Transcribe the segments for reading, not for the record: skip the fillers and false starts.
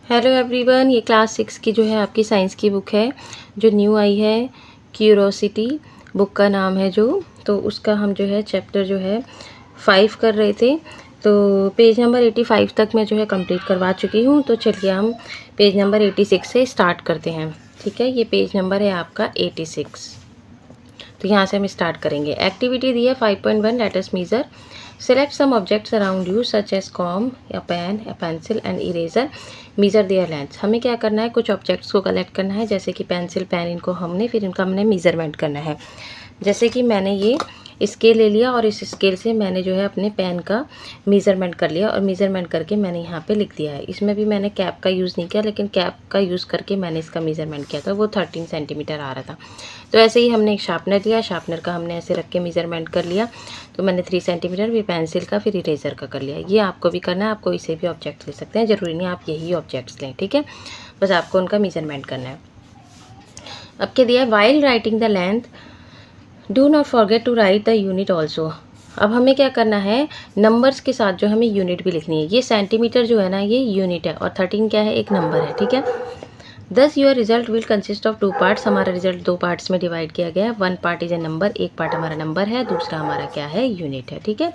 Hello everyone, ये class 6 की जो है आपकी साइंस की बुक है जो न्यू आई है। क्यूरोसिटी बुक का नाम है तो उसका हम जो है चैप्टर जो है 5 कर रहे थे। तो पेज नंबर 85 तक मैं जो है कंप्लीट करवा चुकी हूँ। तो चलिए हम पेज नंबर 86 से स्टार्ट करते हैं। ठीक है, ये पेज नंबर है आपका 86। तो यहाँ से हम स्टार्ट करेंगे। एक्टिविटी दी है 5.1, let us measure. Select some objects around you such as comb, या पेन, या pencil and eraser. Measure their length. हमें क्या करना है, कुछ ऑब्जेक्ट्स को कलेक्ट करना है, जैसे कि पेंसिल, पेन, इनको फिर इनका हमने मीज़रमेंट करना है। जैसे कि मैंने ये स्केल ले लिया और इस स्केल से मैंने जो है अपने पेन का मीज़रमेंट कर लिया और मीज़रमेंट करके मैंने यहाँ पे लिख दिया है। इसमें भी मैंने कैप का यूज़ नहीं किया, लेकिन कैप का यूज़ करके मैंने इसका मीज़रमेंट किया था, वो 13 सेंटीमीटर आ रहा था। तो ऐसे ही हमने एक शार्पनर लिया, शार्पनर का हमने ऐसे रख के मीज़रमेंट कर लिया। तो मैंने 3 सेंटीमीटर, फिर पेंसिल का, फिर इरेजर का कर लिया। ये आपको भी करना है, आप कोई से भी ऑब्जेक्ट ले सकते हैं, ज़रूरी नहीं आप यही ऑब्जेक्ट्स लें। ठीक है, बस आपको उनका मीज़रमेंट करना है। अब क्या दिया है, while writing the length do not forget to write the unit also. अब हमें क्या करना है, नंबर्स के साथ जो हमें यूनिट भी लिखनी है। ये सेंटीमीटर जो है ना, ये यूनिट है, और 13 क्या है, एक नंबर है। ठीक है, this your result will consist of 2 parts. हमारा रिजल्ट 2 पार्ट्स में डिवाइड किया गया है। 1 पार्ट इज ए नंबर, एक पार्ट हमारा नंबर है, दूसरा हमारा क्या है, यूनिट है। ठीक है,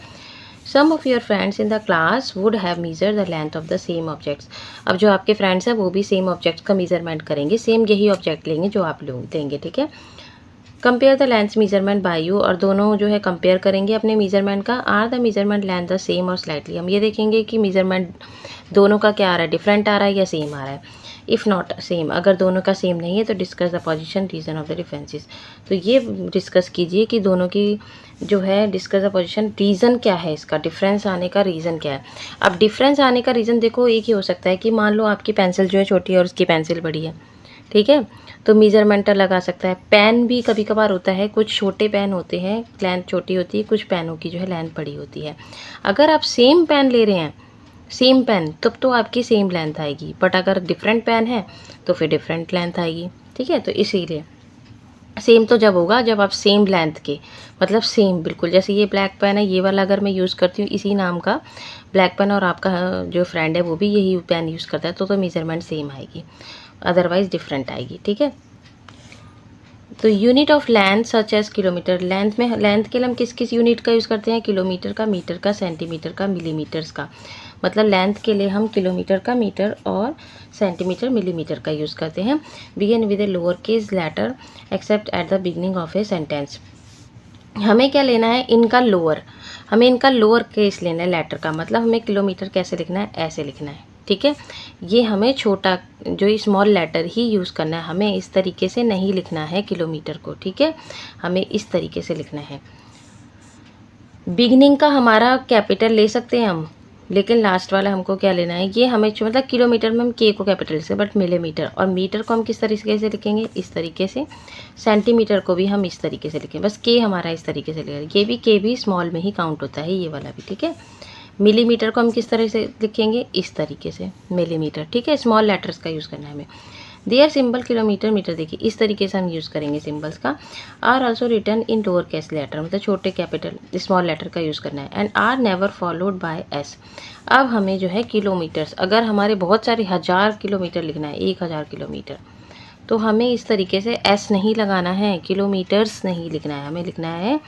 some of your friends in the class would have measure the length of the same objects. अब जो आपके फ्रेंड्स हैं वो भी सेम ऑब्जेक्ट्स का मीजरमेंट करेंगे, सेम यही ऑब्जेक्ट लेंगे जो आप लेंगे। ठीक है, compare the length measurement by you, और दोनों जो है कंपेयर करेंगे अपने मीजरमेंट का। Are the measurement length the same और स्लाइटली। हम ये देखेंगे कि मीजरमेंट दोनों का क्या आ रहा है, डिफरेंट आ रहा है या सेम आ रहा है। इफ़ नॉट सेम, अगर दोनों का सेम नहीं है तो discuss the position reason of the differences. तो ये डिस्कस कीजिए कि दोनों की जो है, डिस्कस द पोजीशन, रीज़न क्या है इसका, डिफरेंस आने का रीज़न क्या है। अब डिफरेंस आने का रीज़न देखो एक ही हो सकता है कि मान लो आपकी पेंसिल जो है छोटी है और उसकी पेंसिल बड़ी है। ठीक है, तो मीज़रमेंट लगा सकता है। पेन भी कभी कभार होता है, कुछ छोटे पेन होते हैं, लेंथ छोटी होती है, कुछ पेनों की जो है लेंथ बड़ी होती है। अगर आप सेम पेन ले रहे हैं, सेम पेन, तब तो आपकी सेम लेंथ आएगी, बट अगर डिफरेंट पेन है तो फिर डिफरेंट लेंथ आएगी। ठीक है, तो इसीलिए सेम तो जब होगा जब आप सेम लेंथ के, मतलब सेम बिल्कुल, जैसे ये ब्लैक पेन है, ये वाला अगर मैं यूज़ करती हूँ इसी नाम का ब्लैक पेन, और आपका जो फ्रेंड है वो भी यही पेन यूज़ करता है, तो मेजरमेंट सेम आएगी, अदरवाइज डिफरेंट आएगी। ठीक है, तो unit of length such as kilometre. Length में, लेंथ के लिए हम किस किस यूनिट का यूज़ करते हैं, किलोमीटर का, मीटर का, सेंटीमीटर का, मिलीमीटर्स का। मतलब लेंथ के लिए हम किलोमीटर का, मीटर और सेंटीमीटर, मिलीमीटर का यूज़ करते हैं। Begin with a lower case letter except at the beginning of a sentence. हमें क्या लेना है, इनका लोअर, हमें इनका लोअर केस लेना है लेटर का। मतलब हमें किलोमीटर कैसे लिखना है, ऐसे लिखना है। ठीक है, ये हमें छोटा जो स्मॉल लेटर ही यूज़ करना है, हमें इस तरीके से नहीं लिखना है किलोमीटर को। ठीक है, हमें इस तरीके से लिखना है। बिगनिंग का हमारा कैपिटल ले सकते हैं हम, लेकिन लास्ट वाला हमको क्या लेना है, ये हमें मतलब किलोमीटर में हम के को कैपिटल से, बट मिलीमीटर और मीटर को हम किस तरीके से लिखेंगे, इस तरीके से। सेंटीमीटर को भी हम इस तरीके से लिखेंगे, बस के हमारा इस तरीके से लिखेंगे। ये भी के भी स्मॉल में ही काउंट होता है, ये वाला भी। ठीक है, मिलीमीटर को हम किस तरह से लिखेंगे, इस तरीके से, मिलीमीटर। ठीक है, स्मॉल लेटर्स का यूज़ करना है हमें। देयर सिंबल किलोमीटर, मीटर, देखिए इस तरीके से हम यूज़ करेंगे सिंबल्स का। Are also return in lower case letter, मतलब छोटे कैपिटल स्मॉल लेटर का यूज़ करना है। And are never followed by S. अब हमें जो है किलोमीटर्स, अगर हमारे बहुत सारे 1000 किलोमीटर लिखना है, 1000 किलोमीटर, तो हमें इस तरीके से एस नहीं लगाना है, किलोमीटर्स नहीं लिखना है, हमें लिखना है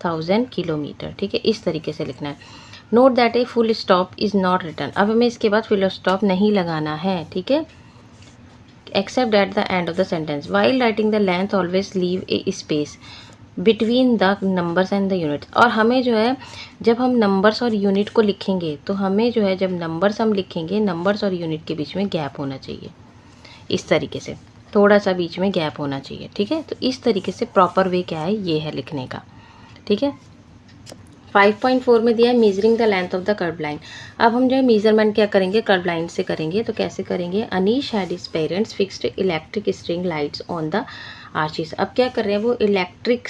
1000 किलोमीटर। ठीक है, इस तरीके से लिखना है। Note that a full stop is not return. अब हमें इसके बाद फुल स्टॉप नहीं लगाना है। ठीक है, except at the end of the sentence. While writing the length, always leave a space between the numbers and the units. और हमें जो है, जब हम नंबर्स और यूनिट को लिखेंगे तो हमें जो है, जब नंबर्स हम लिखेंगे, नंबर्स और यूनिट के बीच में गैप होना चाहिए, इस तरीके से थोड़ा सा बीच में गैप होना चाहिए। ठीक है, तो इस तरीके से प्रॉपर वे क्या है, ये है लिखने का। ठीक है, 5.4 में दिया है measuring the length of the curve line. अब हम जो है मेजरमेंट क्या करेंगे, कर्व लाइन से करेंगे। तो कैसे करेंगे, Anish had his parents fixed electric string lights on the arches. अब क्या कर रहे हैं वो, इलेक्ट्रिक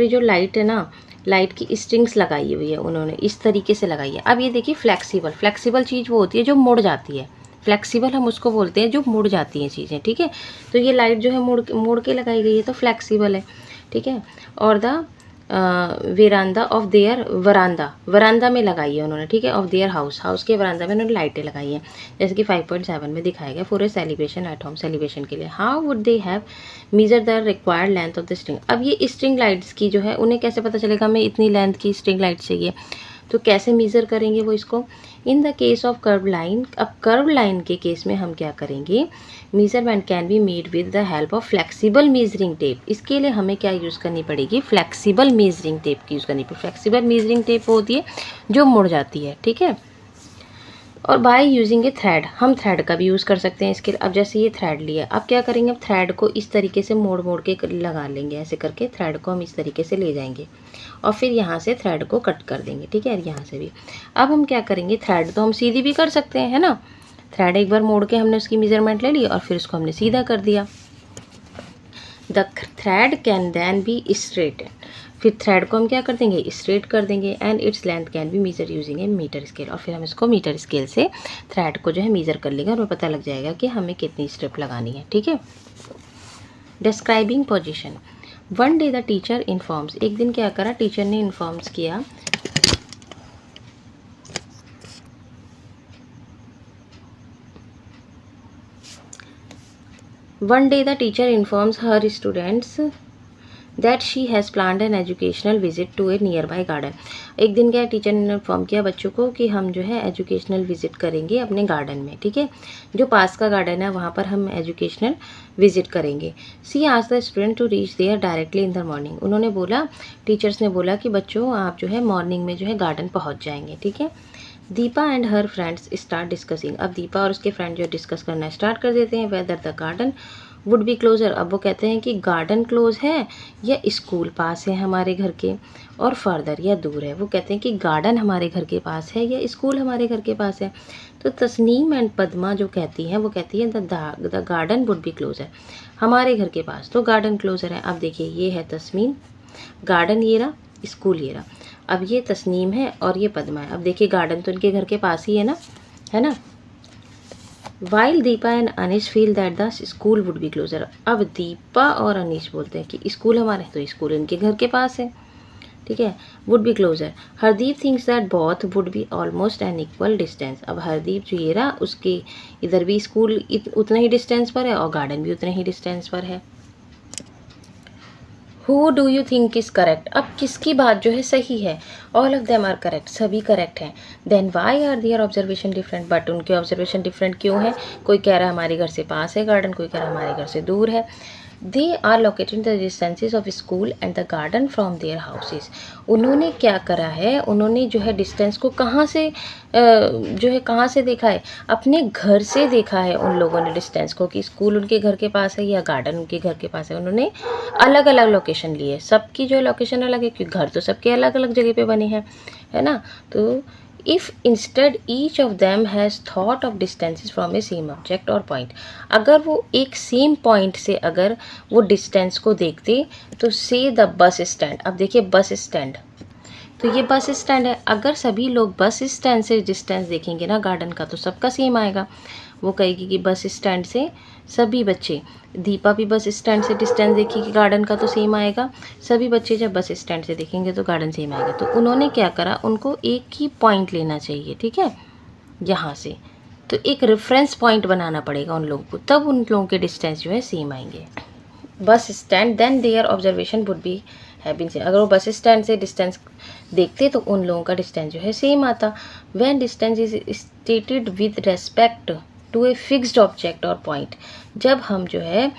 जो लाइट है ना, लाइट की स्ट्रिंग्स लगाई हुई है उन्होंने, इस तरीके से लगाई है। अब ये देखिए फ्लेक्सिबल, फ्लेक्सिबल चीज़ वो होती है जो मुड़ जाती है, फ्लेक्सिबल हम उसको बोलते हैं जो मुड़ जाती हैं चीज़ें। ठीक है, तो ये लाइट जो है मुड़ के लगाई गई है, तो फ्लेक्सिबल है। ठीक है, और द वेरांदा ऑफ देयर वरांदा में लगाई है उन्होंने, ठीक है, ऑफ देयर हाउस के वरांदा में उन्होंने लाइटें लगाई हैं, जैसे कि 5.7 में दिखाया गया, for a celebration at home, celebration के लिए। How would they have measure the required length of the string. अब ये स्ट्रिंग लाइट्स की जो है उन्हें कैसे पता चलेगा हमें इतनी लेंथ की स्ट्रिंग लाइट चाहिए, तो कैसे मेज़र करेंगे वो इसको। In the case of curve line, अब कर्व लाइन के केस में हम क्या करेंगे, measurement can be made with the help of flexible measuring tape. इसके लिए हमें क्या यूज़ करनी पड़ेगी, फ्लेक्सिबल मेजरिंग टेप की यूज़ करनी पड़ेगी। फ्लेक्सिबल मेजरिंग टेप होती है जो मुड़ जाती है, ठीक है। और बाय यूजिंग ए थ्रेड, हम थ्रेड का भी यूज़ कर सकते हैं इसके। अब जैसे ये थ्रेड लिया, अब क्या करेंगे, अब थ्रेड को इस तरीके से मोड़ मोड़ के लगा लेंगे, ऐसे करके थ्रेड को हम इस तरीके से ले जाएंगे और फिर यहाँ से थ्रेड को कट कर देंगे, ठीक है, यहाँ से भी। अब हम क्या करेंगे, थ्रेड तो हम सीधी भी कर सकते हैं, है ना, थ्रेड एक बार मोड़ के हमने उसकी मेजरमेंट ले ली और फिर उसको हमने सीधा कर दिया। The thread can then be straight, फिर थ्रेड को हम क्या कर देंगे, स्ट्रेट कर देंगे, and its length can be measure using a metre scale, और फिर हम इसको मीटर स्केल से थ्रेड को जो है मेजर कर लेंगे और हमें पता लग जाएगा कि हमें कितनी स्ट्रिप लगानी है, ठीक है। Describing position, one day the teacher informs, एक दिन क्या करा, टीचर ने इन्फॉर्म्स किया, one day the teacher informs her students that she has planned an educational visit to a nearby garden. एक दिन क्या टीचर ने इन्फॉर्म किया बच्चों को कि हम जो है एजुकेशनल विजिट करेंगे अपने गार्डन में, ठीक है, जो पास का गार्डन है वहाँ पर हम एजुकेशनल विजिट करेंगे। She asked the student to reach there directly in the morning, उन्होंने बोला, टीचर्स ने बोला कि बच्चों आप जो है मॉर्निंग में जो है गार्डन पहुँच जाएंगे, ठीक है। Deepa and her friends start discussing, अब दीपा और उसके फ्रेंड जो डिस्कस करना स्टार्ट कर देते हैं, whether the garden would be closer, अब वो कहते हैं कि गार्डन क्लोज है या स्कूल पास है हमारे घर के, और फर्दर या दूर है, वो कहते हैं कि गार्डन हमारे घर के पास है या स्कूल हमारे घर के पास है। तो तस्नीम एंड पद्मा जो कहती हैं वो कहती है the garden would be closer, हमारे घर के पास तो गार्डन क्लोजर है। अब देखिए ये है तस्मीन, गार्डन ये रहा, स्कूल ये रहा, अब ये तस्नीम है और ये पद्मा है। अब देखिए गार्डन तो इनके घर के पास ही है ना, है ना। While Deepa and Anish feel that the school would be closer, अब दीपा और अनीश बोलते हैं कि स्कूल हमारे, तो स्कूल इनके घर के पास है, ठीक है, would be closer. Hardeep thinks that both would be almost an equal distance, अब हरदीप जो ये रहा उसके इधर भी स्कूल उतना ही डिस्टेंस पर है और गार्डन भी उतने ही डिस्टेंस पर है। Who do you think is correct, अब किसकी बात जो है सही है, all of them are correct, सभी करेक्ट हैं। Then why are their observation different, but उनके ऑब्जर्वेशन डिफरेंट क्यों है, कोई कह रहा है हमारे घर से पास है गार्डन, कोई कह रहा है हमारे घर से दूर है। They are located the distances of school and the garden from their houses, उन्होंने क्या करा है, उन्होंने जो है डिस्टेंस को कहाँ से जो है कहाँ से देखा है, अपने घर से देखा है उन लोगों ने डिस्टेंस को, कि स्कूल उनके घर के पास है या गार्डन उनके घर के पास है। उन्होंने अलग अलग लोकेशन ली है, सबकी जो लोकेशन अलग है क्योंकि घर तो सबके अलग अलग जगह पे बने हैं, है ना। तो if instead each of them has thought of distances from A same object और पॉइंट, अगर वो एक सेम पॉइंट से अगर वो डिस्टेंस को देखते तो से द बस स्टैंड, अब देखिए बस स्टैंड, तो ये बस स्टैंड है, अगर सभी लोग बस स्टैंड से डिस्टेंस देखेंगे ना गार्डन का तो सबका सेम आएगा। वो कहेगी कि बस स्टैंड से सभी बच्चे, दीपा भी बस स्टैंड से डिस्टेंस देखेगी गार्डन का तो सेम आएगा, सभी बच्चे जब बस स्टैंड से देखेंगे तो गार्डन सेम आएगा। तो उन्होंने क्या करा, उनको एक ही पॉइंट लेना चाहिए, ठीक है, यहाँ से, तो एक रेफरेंस पॉइंट बनाना पड़ेगा उन लोगों को, तब उन लोगों के डिस्टेंस जो है सेम आएंगे। Bus stand then their observation would be have been same, अगर वो बस स्टैंड से डिस्टेंस देखते तो उन लोगों का डिस्टेंस जो है सेम आता। When distance is stated with respect to a fixed object और पॉइंट, जब हम जो है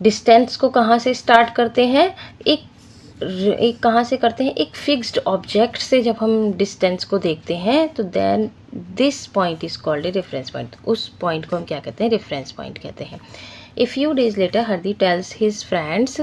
डिस्टेंस को कहाँ से स्टार्ट करते हैं, एक कहाँ से करते हैं, एक फिक्स्ड ऑब्जेक्ट से जब हम डिस्टेंस को देखते हैं तो then this point is called a reference point, उस पॉइंट को हम क्या कहते हैं, रेफरेंस पॉइंट कहते हैं। A few days later Hardeep tells his friends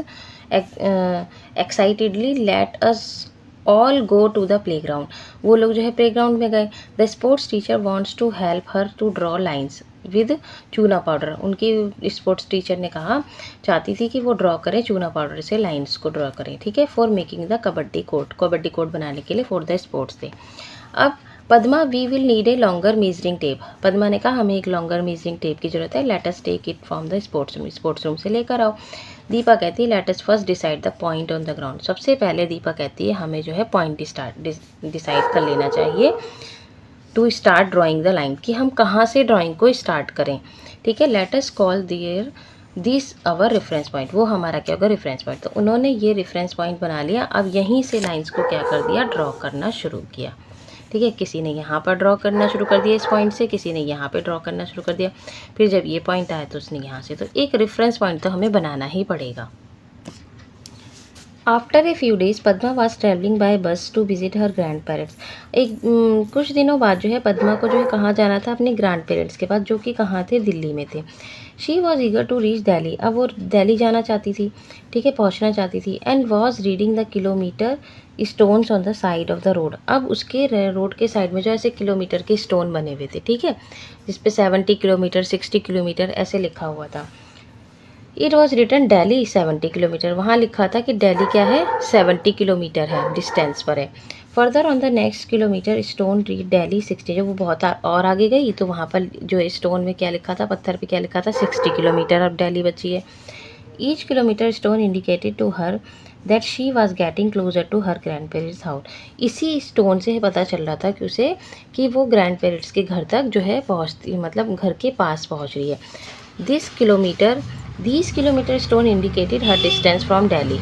excitedly let us all go to the playground, वो लोग जो है प्लेग्राउंड में गए। The sports teacher wants to help her to draw lines with chuna powder, उनकी स्पोर्ट्स टीचर ने कहा, चाहती थी कि वो ड्रॉ करें चूना पाउडर से लाइंस को ड्रॉ करें, ठीक है, for making the kabaddi court, kabaddi court बनाने के लिए फॉर द स्पोर्ट्स डे। अब Padma we will need a longer measuring tape. Padma ने कहा हमें एक लॉन्गर मेजरिंग टेप की जरूरत है। Let us take it from the sports room से लेकर आओ। दीपा कहती है let us first decide the point on the ground. सबसे पहले दीपा कहती है हमें जो है पॉइंट डिसाइड कर लेना चाहिए to start drawing the line, कि हम कहाँ से ड्राइंग को स्टार्ट करें। ठीक है, let us call this our reference point. वो हमारा क्या होगा, रेफरेंस पॉइंट। तो उन्होंने ये रेफरेंस पॉइंट बना लिया। अब यहीं से लाइंस को क्या कर दिया, ड्रॉ करना शुरू किया। ठीक है, किसी ने यहाँ पर ड्रॉ करना शुरू कर दिया इस पॉइंट से, किसी ने यहाँ पे ड्रॉ करना शुरू कर दिया, फिर जब ये पॉइंट आया तो उसने यहाँ से। तो एक रेफरेंस पॉइंट तो हमें बनाना ही पड़ेगा। After a few days Padma was travelling by bus to visit her grand parents. कुछ दिनों बाद जो है पद्मा को जो है कहाँ जाना था, अपने ग्रैंड पेरेंट्स के पास, जो कि कहाँ थे, दिल्ली में थे। She was eager to reach Delhi. अब वो दिल्ली जाना चाहती थी, ठीक है, पहुँचना चाहती थी। And was reading the kilometre stones on the side of the road. अब उसके रोड के साइड में जो ऐसे किलोमीटर के स्टोन बने हुए थे, ठीक है, जिसपे 70 किलोमीटर 60 किलोमीटर ऐसे लिखा हुआ था। It was written Delhi 70 kilometre. वहाँ लिखा था कि दिल्ली क्या है, 70 किलोमीटर है, डिस्टेंस पर है। Further on the next kilometre stone read Delhi 60। जब वो बहुत और आगे गई तो वहाँ पर जो स्टोन में क्या लिखा था, पत्थर पे क्या लिखा था, 60 किलोमीटर अब दिल्ली बची है। Each kilometre stone indicated to her that she was getting closer to her grand parents house. इसी स्टोन से पता चल रहा था कि उसे कि वो ग्रैंड पेरेंट्स के घर तक जो है पहुँचती, मतलब घर के पास पहुँच रही है। These kilometer stone indicated her distance from Delhi।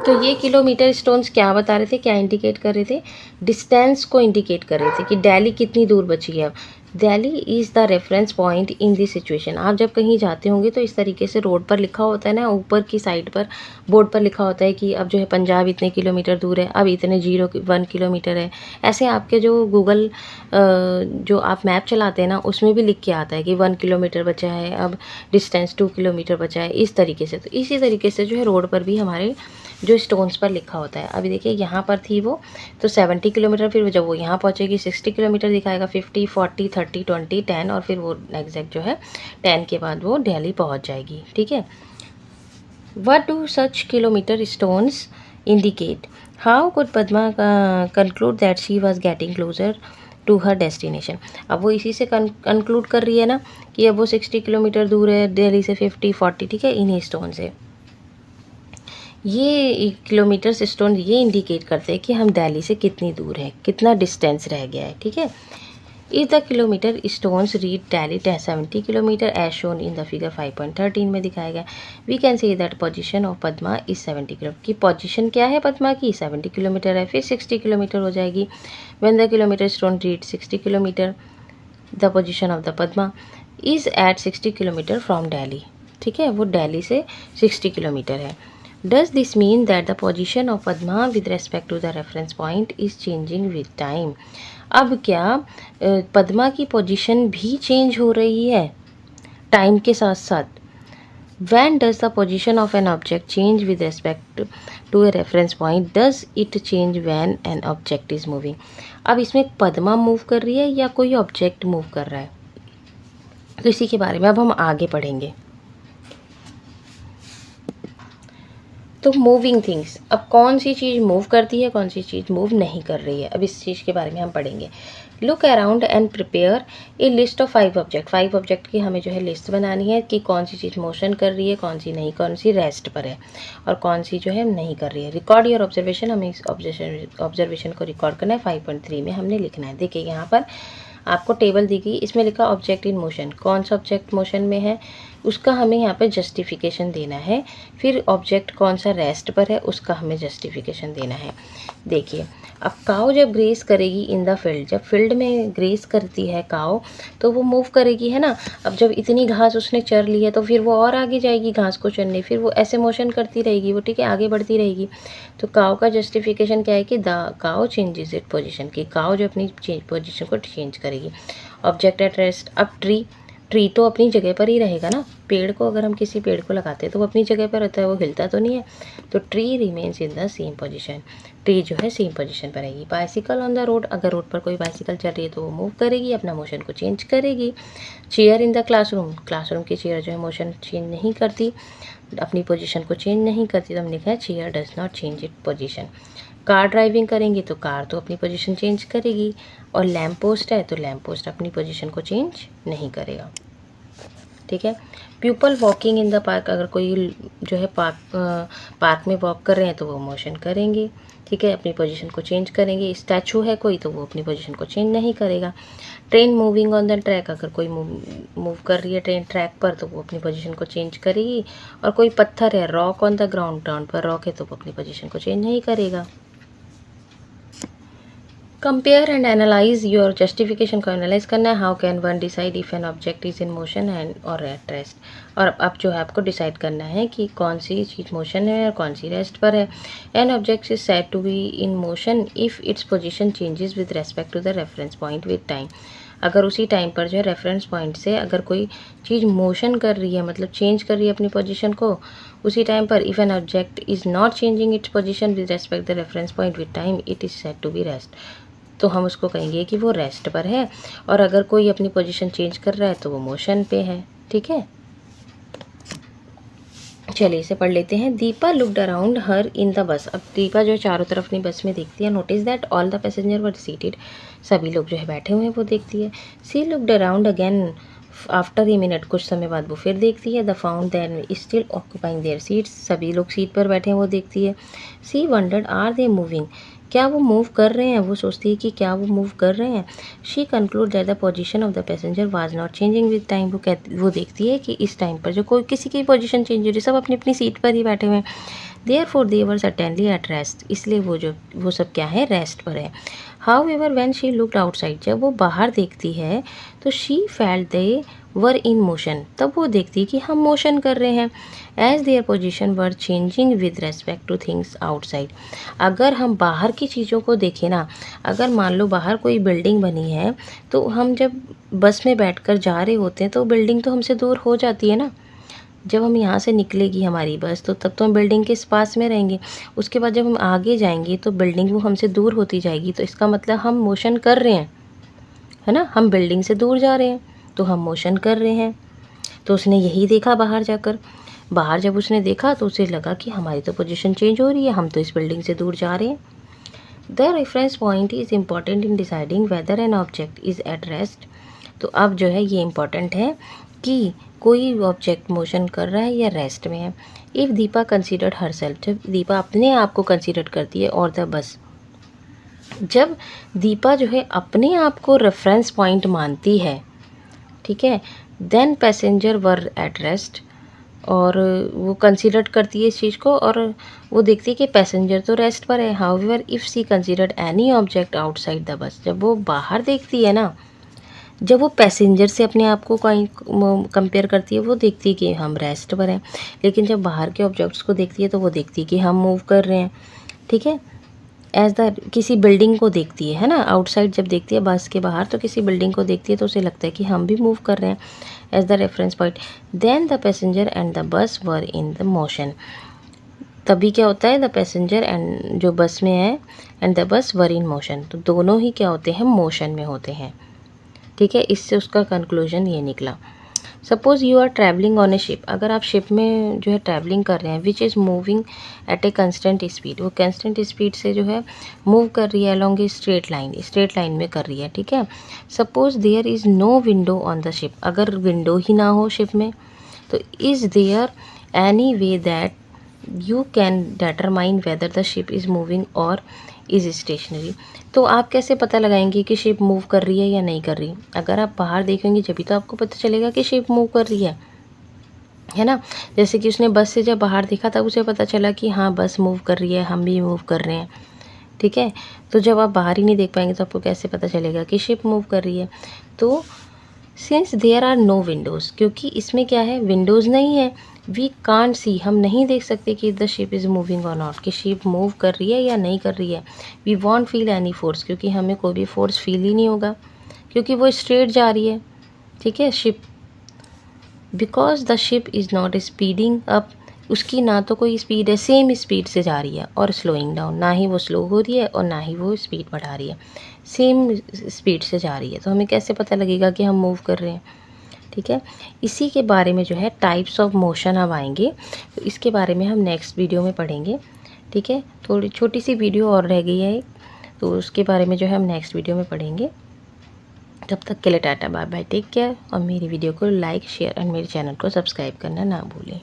तो ये किलोमीटर स्टोन्स क्या बता रहे थे, क्या इंडिकेट कर रहे थे, डिस्टेंस को इंडिकेट कर रहे थे कि दिल्ली कितनी दूर बची है। Delhi is the reference point in this situation. आप जब कहीं जाते होंगे तो इस तरीके से रोड पर लिखा होता है ना, ऊपर की साइड पर बोर्ड पर लिखा होता है कि अब जो है पंजाब इतने किलोमीटर दूर है, अब इतने 1 किलोमीटर है। ऐसे आपके जो गूगल जो आप मैप चलाते हैं ना, उसमें भी लिख के आता है कि 1 किलोमीटर बचा है, अब डिस्टेंस 2 किलोमीटर बचा है, इस तरीके से। तो इसी तरीके से जो है रोड पर भी हमारे जो स्टोन्स पर लिखा होता है। अभी देखिए यहाँ पर थी वो तो 70 किलोमीटर, फिर जब वो यहाँ पहुँचेगी 60 किलोमीटर दिखाएगा, 50 40 30 20 10, और फिर वो एग्जैक्ट जो है 10 के बाद वो दिल्ली पहुँच जाएगी। ठीक है, what do such kilometre stones indicate, how could Padma conclude that she was getting closer to her destination. अब वो इसी से कंक्लूड कर रही है ना कि अब वो 60 किलोमीटर दूर है दिल्ली से, 50 40, ठीक है, इन्हीं स्टोन से। ये किलोमीटर स्टोन ये इंडिकेट करते हैं कि हम दिल्ली से कितनी दूर है, कितना डिस्टेंस रह गया है। ठीक है, if the kilometre stones read Delhi 70 kilometre as shown in the figure 5.13 में दिखाया गया, we can say that position of Padma is 70 kilometre. की पोजीशन क्या है पद्मा की, 70 किलोमीटर है, फिर 60 किलोमीटर हो जाएगी। When the kilometre stone read 60 kilometre, the position of the Padma is at 60 kilometre from Delhi. ठीक है, वो दिल्ली से 60 किलोमीटर है। Does this mean that the position of Padma with respect to the reference point is changing with time? अब क्या पद्मा की position भी change हो रही है टाइम के साथ साथ? When does the position of an object change with respect to a reference point? Does it change when an object is moving? अब इसमें पद्मा मूव कर रही है या कोई ऑब्जेक्ट मूव कर रहा है, तो इसी के बारे में अब हम आगे पढ़ेंगे। तो मूविंग थिंग्स, अब कौन सी चीज़ मूव करती है, कौन सी चीज़ मूव नहीं कर रही है, अब इस चीज़ के बारे में हम पढ़ेंगे। Look around and prepare a list of 5 object. 5 object की हमें जो है लिस्ट बनानी है कि कौन सी चीज़ मोशन कर रही है, कौन सी नहीं, कौन सी रेस्ट पर है और कौन सी जो है नहीं कर रही है। रिकॉर्ड योर ऑब्जर्वेशन, हमें इस ऑब्जर्वेशन को रिकॉर्ड करना है। 5.3 में हमने लिखना है। देखिए यहाँ पर आपको टेबल दी गई, इसमें लिखा ऑब्जेक्ट इन मोशन, कौन सा ऑब्जेक्ट मोशन में है उसका हमें यहाँ पे जस्टिफिकेशन देना है। फिर ऑब्जेक्ट कौन सा रेस्ट पर है उसका हमें जस्टिफिकेशन देना है। देखिए, अब काऊ जब ग्रेस करेगी इन द फील्ड, जब फील्ड में ग्रेस करती है काऊ तो वो मूव करेगी, है ना। अब जब इतनी घास उसने चर ली है तो फिर वो और आगे जाएगी घास को चरने, फिर वो ऐसे मोशन करती रहेगी वो, ठीक है, आगे बढ़ती रहेगी। तो काऊ का जस्टिफिकेशन क्या है कि the cow changes it position, कि काऊ जो अपनी पोजीशन को चेंज करेगी। ऑब्जेक्ट एट रेस्ट, अब ट्री तो अपनी जगह पर ही रहेगा ना। पेड़ को अगर हम किसी पेड़ को लगाते हैं तो वो अपनी जगह पर रहता है, वो हिलता तो नहीं है। तो tree remains in the same position, tree जो है सेम पोजीशन पर रहेगी। बाइसिकल ऑन द रोड, अगर रोड पर कोई बाइसिकल चल रही है तो वो मूव करेगी, अपना मोशन को चेंज करेगी। Chair in the classroom, classroom की चेयर जो है मोशन चेंज नहीं करती, अपनी पोजीशन को चेंज नहीं करती, तो हमने लिखा है chair does not change it position. Car driving करेंगे तो कार तो अपनी पोजीशन चेंज करेगी, और लैम्प पोस्ट है तो लैम्प पोस्ट अपनी पोजीशन को चेंज नहीं करेगा। ठीक है। People walking in the park, अगर कोई जो है पार्क में वॉक कर रहे हैं तो वो मोशन करेंगे। ठीक है, अपनी पोजीशन को चेंज करेंगे। स्टैचू है कोई तो वो अपनी पोजीशन को चेंज नहीं करेगा। Train moving on the track, अगर कोई मूव कर रही है ट्रेन ट्रैक पर तो वो अपनी पोजीशन को चेंज करेगी। और कोई पत्थर है, रॉक ऑन द ग्राउंड पर रॉक है तो वो अपनी पोजीशन को चेंज नहीं करेगा। Compare and analyse, your justification को एनालाइज करना है। How can one decide if N object is in motion and और एट रेस्ट, और अब जो है आपको डिसाइड करना है कि कौन सी चीज़ मोशन है और कौन सी रेस्ट पर है। An object is said to be in motion if its position changes with respect to the reference point with time, अगर उसी टाइम पर जो है रेफरेंस पॉइंट से अगर कोई चीज़ मोशन कर रही है, मतलब चेंज कर रही है अपनी पोजीशन को उसी टाइम पर, if an object is not changing its position with respect the reference point with time, it is said to be rest, तो हम उसको कहेंगे कि वो रेस्ट पर है। और अगर कोई अपनी पोजीशन चेंज कर रहा है तो वो मोशन पे है। ठीक है, चलिए इसे पढ़ लेते हैं। Deepa looked around her in the bus, अब दीपा जो चारों तरफ अपनी बस में देखती है। Notice that all the passenger were seated, सभी लोग जो है बैठे हुए हैं वो देखती है। She looked around again after a minute, कुछ समय बाद वो फिर देखती है। They found them still occupying their seats, सभी लोग सीट पर बैठे हैं वो देखती है। She wondered are they moving, क्या वो मूव कर रहे हैं, वो सोचती है कि क्या वो मूव कर रहे हैं। She conclude that the position of the passenger was not changing with time, वो देखती है कि इस टाइम पर जो कोई किसी की पोजीशन चेंज हो रही है, सब अपनी अपनी सीट पर ही बैठे हुए हैं। Therefore they were certainly at rest, इसलिए वो सब क्या है, रेस्ट पर है। However when she looked outside, जब वो बाहर देखती है तो she felt they were in motion, तब वो देखती कि हम मोशन कर रहे हैं। As their position were changing with respect to things outside, अगर हम बाहर की चीज़ों को देखें ना, अगर मान लो बाहर कोई बिल्डिंग बनी है तो हम जब बस में बैठकर जा रहे होते हैं तो बिल्डिंग तो हमसे दूर हो जाती है ना। जब हम यहाँ से निकलेगी हमारी बस तो तब तो हम बिल्डिंग के पास में रहेंगे, उसके बाद जब हम आगे जाएंगे तो बिल्डिंग वो हमसे दूर होती जाएगी, तो इसका मतलब हम मोशन कर रहे हैं, है ना, हम बिल्डिंग से दूर जा रहे हैं तो हम मोशन कर रहे हैं। तो उसने यही देखा बाहर जाकर, बाहर जब उसने देखा तो उसे लगा कि हमारी तो पोजीशन चेंज हो रही है, हम तो इस बिल्डिंग से दूर जा रहे हैं। The reference point is important in deciding weather N object is at rest, तो अब जो है ये इम्पॉर्टेंट है कि कोई ऑब्जेक्ट मोशन कर रहा है या रेस्ट में है। इफ़ दीपा कंसिडर्ड हरसेल्फ, जब दीपा अपने आप को कंसिडर करती है, और द बस, जब दीपा जो है अपने आप को रेफरेंस पॉइंट मानती है, ठीक है, then passenger were at rest, और वो कंसिडर करती है इस चीज़ को और वो देखती है कि पैसेंजर तो रेस्ट पर है। However if she considered any object outside the bus, जब वो बाहर देखती है ना, जब वो पैसेंजर से अपने आप को कहीं कंपेयर करती है, वो देखती है कि हम रेस्ट पर हैं। लेकिन जब बाहर के ऑब्जेक्ट्स को देखती है तो वो देखती है कि हम मूव कर रहे हैं। ठीक है, एज द, किसी बिल्डिंग को देखती है ना, आउटसाइड जब देखती है बस के बाहर तो किसी बिल्डिंग को देखती है तो उसे लगता है कि हम भी मूव कर रहे हैं, as the reference point. Then the passenger and the bus were in the motion, तभी क्या होता है, द पैसेंजर एंड जो बस में है and the bus were in motion, तो दोनों ही क्या होते हैं, मोशन में होते हैं। ठीक है, इससे उसका कंक्लूजन ये निकला। Suppose you are travelling on a ship, अगर आप शिप में जो है ट्रैवलिंग कर रहे हैं, which is moving at a constant speed, वो कंस्टेंट स्पीड से जो है मूव कर रही है अलॉन्ग ए स्ट्रेट लाइन में कर रही है। ठीक है, suppose there is no window on the ship, अगर विंडो ही ना हो शिप में तो is there any way that you can determine whether the ship is moving और इज़ स्टेशनरी, तो आप कैसे पता लगाएंगे कि शिप मूव कर रही है या नहीं कर रही। अगर आप बाहर देखेंगे जभी तो आपको पता चलेगा कि शिप मूव कर रही है ना। जैसे कि उसने बस से जब बाहर देखा तब उसे पता चला कि हाँ बस मूव कर रही है, हम भी मूव कर रहे हैं। ठीक है, तो जब आप बाहर ही नहीं देख पाएंगे तो आपको कैसे पता चलेगा कि शिप मूव कर रही है। तो since there are no windows, क्योंकि इसमें क्या है, विंडोज़ नहीं है, वी कांट सी, हम नहीं देख सकते कि द शिप इज़ मूविंग और नॉट, कि शिप मूव कर रही है या नहीं कर रही है। We won't feel any force, क्योंकि हमें कोई भी फोर्स फील ही नहीं होगा क्योंकि वो स्ट्रेट जा रही है। ठीक है, ship, because the ship is not speeding up, उसकी ना तो कोई स्पीड है, सेम स्पीड से जा रही है, और स्लोइंग डाउन, ना ही वो स्लो हो रही है और ना ही वो स्पीड बढ़ा रही है, सेम स्पीड से जा रही है। तो हमें कैसे पता लगेगा कि हम मूव कर रहे हैं। ठीक है, इसी के बारे में जो है टाइप्स ऑफ मोशन अब आएंगे, तो इसके बारे में हम नेक्स्ट वीडियो में पढ़ेंगे। ठीक है, थोड़ी छोटी सी वीडियो और रह गई है, तो उसके बारे में जो है हम नेक्स्ट वीडियो में पढ़ेंगे। तब तक के लिए tata bye bye, take care, और मेरी वीडियो को लाइक शेयर एंड मेरे चैनल को सब्सक्राइब करना ना भूलें।